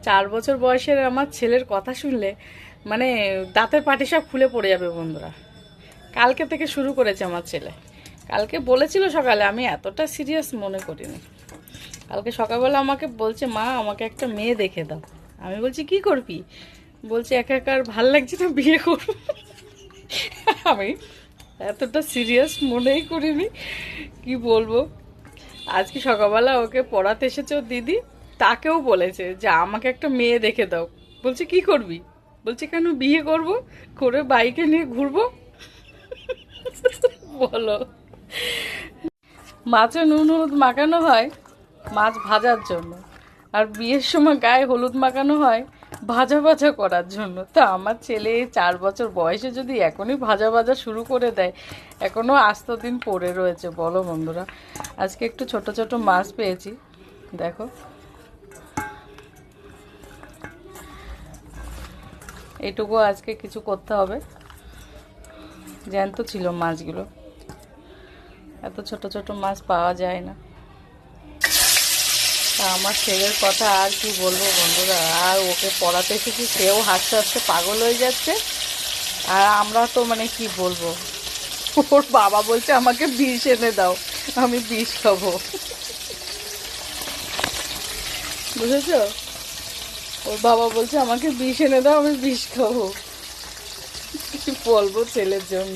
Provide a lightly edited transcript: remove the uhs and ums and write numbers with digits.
4 বছর বয়সের আমার ছেলের কথা শুনলে মানে দাঁতের পাটি সব খুলে পড়ে যাবে বন্ধুরা। কালকে থেকে শুরু করেছে আমার ছেলে। কালকে বলেছিল সকালে, আমি এতটা সিরিয়াস মনে করিনি। কালকে সকালবেলা আমাকে বলছে, মা আমাকে একটা মেয়ে দেখে দাও। আমি বলছি কি করবি? বলছে একা একা আর ভাল লাগছে না, বিয়ে করব। আমি এতটা সিরিয়াস মনেই করিনি, কি বলবো। আজকে সকালবেলা ওকে পড়াতে এসেছে ওর দিদি, তাকেও বলেছে যে আমাকে একটা মেয়ে দেখে দাও। বলছে কি করবি? বলছে কেন, বিয়ে করব, করে বাইকে নিয়ে ঘুরবো। বলো। মাছে নুন হলুদ মাখানো হয় মাছ ভাজার জন্য, আর বিয়ের সময় গায়ে হলুদ মাখানো হয় ভাজা ভাজা করার জন্য। তা আমার ছেলে এই 4 বছর বয়সে যদি এখনই ভাজা ভাজা শুরু করে দেয়, এখনও আস্ত দিন পড়ে রয়েছে। বলো বন্ধুরা। আজকে একটু ছোট ছোট মাছ পেয়েছি, দেখো। এইটুকু আজকে কিছু করতে হবে। জ্যান্ত ছিল মাছগুলো, এত ছোট ছোট মাছ পাওয়া যায় না। তা আমার ছেলের কথা আর কি বলবো বন্ধুরা। আর ওকে পড়াতে এসেছি, সেও হাসতে হাসতে পাগল হয়ে যাচ্ছে। আর আমরা তো মানে কি বলবো, ওর বাবা বলছে আমাকে বিষ এনে দাও, আমি বিষ খাবো। বুঝেছো? ওর বাবা বলছে আমাকে বিষ এনে দাও, আমি বিষ খাবো। কি বলবো ছেলের জন্য।